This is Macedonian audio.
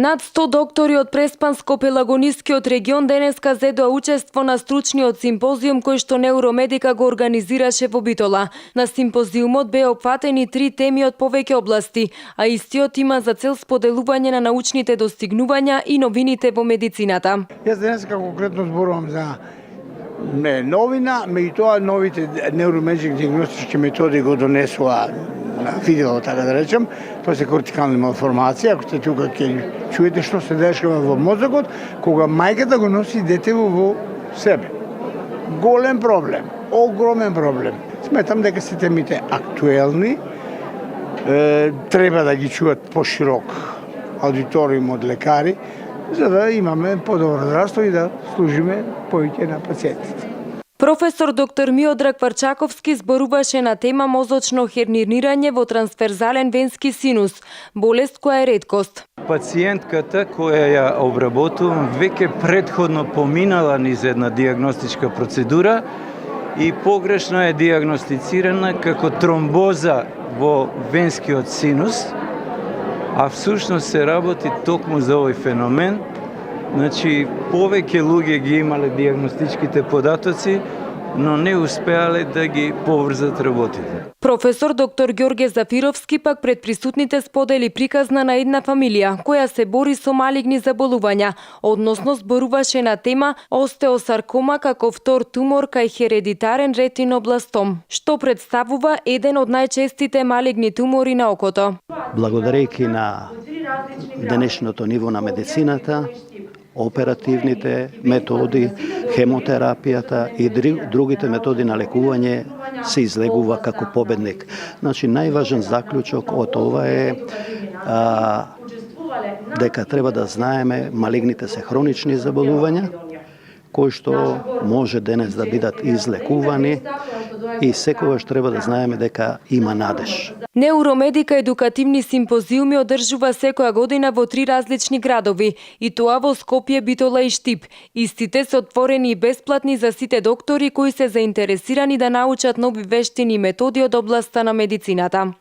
Над 100 доктори од Преспанско-Пелагонискиот регион денеска зедоа учество на стручниот симпозиум кој што Неуромедика го организираше во Битола. На симпозиумот беа опфатени 3 теми од повеќе области, а истиот има за цел споделување на научните достигнувања и новините во медицината. Јас денеска конкретно зборувам за новина, меѓутоа новите неуромедички диагностички методи го донесува на видео, така да речем, тоа се кортикални малформации. Ако сте тука ќе чуете што се дешава во мозокот кога мајката го носи детево во себе. Голем проблем, огромен проблем. Сметам дека се темите актуелни, треба да ги чуат поширок аудиториум од лекари, за да имаме подобро здравство и да служиме повеќе на пациентите. Професор доктор Миодраг Варчаковски зборуваше на тема мозочно хернирање во трансферзален венски синус, болест која е реткост. Пациентката која ја обработувам веќе претходно поминала низ една диагностичка процедура и погрешно е диагностицирана како тромбоза во венскиот синус, а всушност се работи токму за овој феномен. Значи, повеќе луѓе ги имале диагностичките податоци, но не успеале да ги поврзат работите. Професор доктор Ѓорге Зафировски пак пред присутните сподели приказна на една фамилија која се бори со малигни заболувања, односно зборуваше на тема остеосаркома како втор тумор кај хередитарен ретинобластом, што представува еден од најчестите малигни тумори на окото. Благодарејќи на денешното ниво на медицината, оперативните методи, хемотерапијата и другите методи на лекување се излегува како победник. Значи, најважен заклучок од ова е дека треба да знаеме малигните се хронични заболувања, кои што може денес да бидат излекувани и секогаш треба да знаеме дека има надеж. Неуромедика едукативни симпозиуми одржува секоја година во 3 различни градови, и тоа во Скопје, Битола и Штип. Истите се отворени и бесплатни за сите доктори кои се заинтересирани да научат нови вештини и методи од областа на медицината.